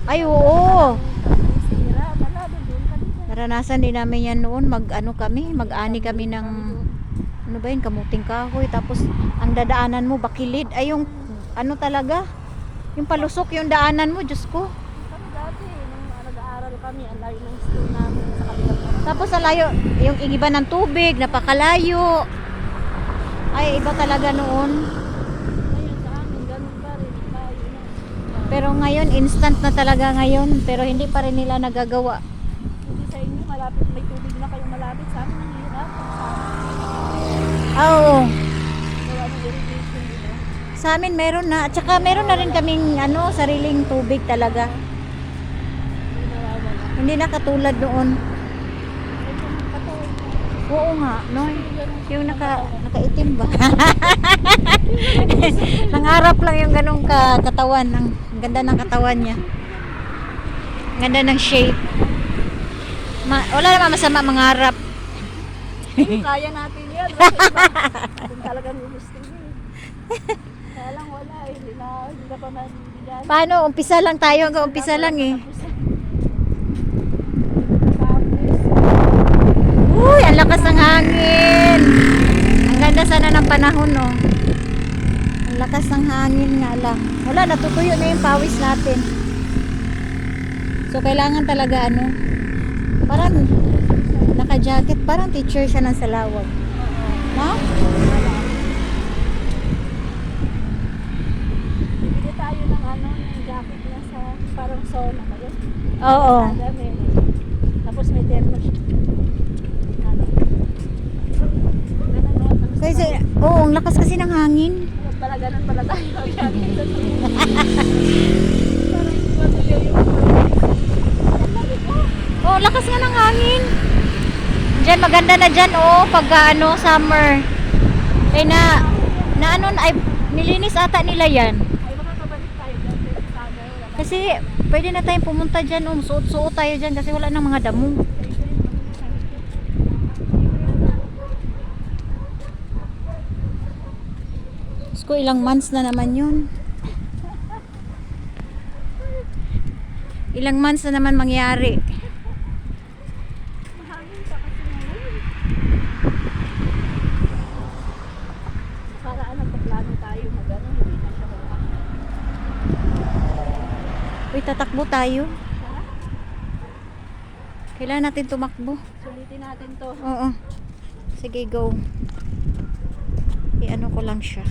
Ay, oo. Sira, wala doon kanina. Naranasan din namin yan noon. Mag-ani kami ng ano ba yun, kamuting kahoy. Tapos ang dadaanan mo bakilid. Ay yung ano talaga, yung palusok yung daanan mo, Diyos ko. Kami dati, nung nag-aaral kami, ang layo ng school namin sa kabilang barangay. Tapos ang layo, yung iba ng tubig, napakalayo. Ay, iba talaga noon. Ngayon sa amin, ganun pa rin, layo na. Pero ngayon, instant na talaga ngayon. Pero hindi pa rin nila nagagawa. Hindi sa inyo, malapit, may tubig na kayong malapit. Sa amin, ang hirap. Oo. Gawa ng irrigation nila. Sa amin meron na. At saka meron na rin kaming ano, sariling tubig talaga. Hindi nawawala. Hindi na katulad noon. Ay, yung katawin mo. Oo nga, no? Yung nakaitim ba? Nangarap lang yung ganong katawan. Ang ganda ng katawan niya. Ganda ng shape. Wala naman masama mangarap. Kaya natin yan. Basta iba, kung talagang gusto nyo eh. Kaya lang wala eh. Hindi na pa manibigyan. Paano? Umpisa lang tayo. Hanggang umpisa lang eh. Uy, ang lakas ng hangin. Ang ganda sana ng panahon, no? Ang lakas ng hangin nga lang. Wala, natutuyo na yung pawis natin. So, kailangan talaga, ano, parang naka-jacket, parang teacher siya ng Salawag. No? Bibili tayo ng ano, ng jacket na sa parang sauna ba yun? Oo. May, tapos may thermos. Ano? Ganun, no? Tapos Kasi, oo, ang lakas kasi ng hangin. pala ganun pala tayo. Parang matuyo yung ang lamig mo. Oo, lakas nga ng hangin. Diyan, maganda na dyan, pagka ano, summer. Kaya na ano, ay, nilinis ata nila yan. Ay, makakabalik tayo dyan sa summer. Wala. Kasi, pwede na tayong pumunta dyan, suot-suot tayo dyan kasi wala nang mga damo. Ko ilang months na naman yun. Ilang months na naman mangyari. Mahangin pa kasi ngayon. Para nagpaplano tayo mag-ano, hindi na siya wala. Uy, tatakbo tayo. Kailangan natin tumakbo. Sulitin natin to. Oo. Sige, go. I-ano ko lang siya.